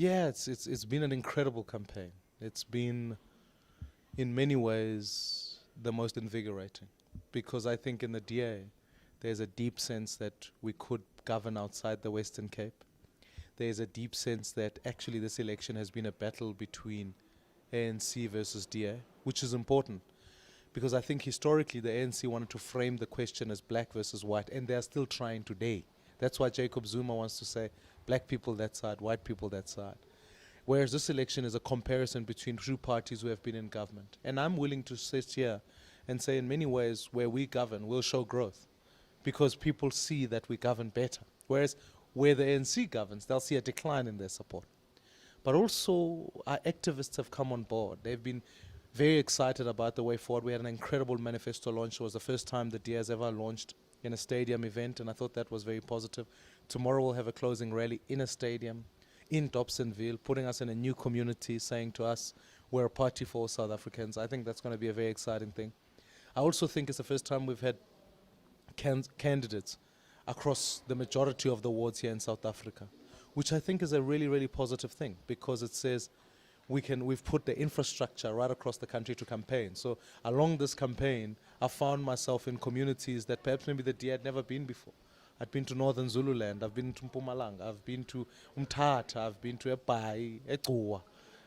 Yeah, it's been an incredible campaign. It's been, in many ways, the most invigorating, because I think in the DA there's a deep sense that we could govern outside the Western Cape. There's a deep sense that actually this election has been a battle between ANC versus DA, which is important because I think historically the ANC wanted to frame the question as black versus white, and they are still trying today. That's why Jacob Zuma wants to say black people that side, white people that side. Whereas this election is a comparison between two parties who have been in government. And I'm willing to sit here and say in many ways where we govern, we'll show growth because people see that we govern better. Whereas where the ANC governs, they'll see a decline in their support. But also our activists have come on board. They've been very excited about the way forward. We had an incredible manifesto launch. It was the first time the DA has ever launched in a stadium event, and I thought that was very positive. Tomorrow we'll have a closing rally in a stadium in Dobsonville, putting us in a new community, saying to us, we're a party for all South Africans. I think that's going to be a very exciting thing. I also think it's the first time we've had candidates across the majority of the wards here in South Africa, which I think is a really, really positive thing because it says we've put the infrastructure right across the country to campaign. So along this campaign, I found myself in communities that perhaps maybe the DA had never been before. I've been to Northern Zululand, I've been to Mpumalanga, I've been to Umtata, I've been to Epai, Equa.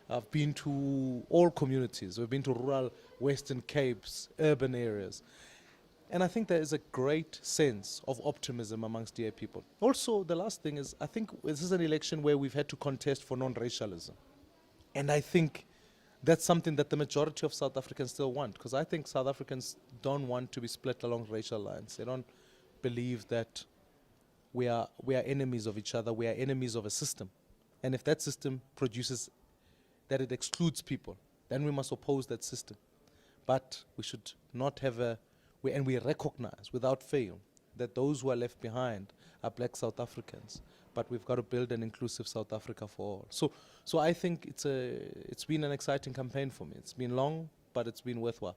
I've been to all communities. We've been to rural Western Capes, urban areas. And I think there is a great sense of optimism amongst DA people. Also, the last thing is, I think this is an election where we've had to contest for non-racialism. And I think that's something that the majority of South Africans still want, because I think South Africans don't want to be split along racial lines. They don't believe that we are enemies of each other, we are enemies of a system. And if that system produces that it excludes people, then we must oppose that system. But we should not have and we recognize without fail that those who are left behind are black South Africans. But we've got to build an inclusive South Africa for all. So I think it's been an exciting campaign for me. It's been long, but it's been worthwhile.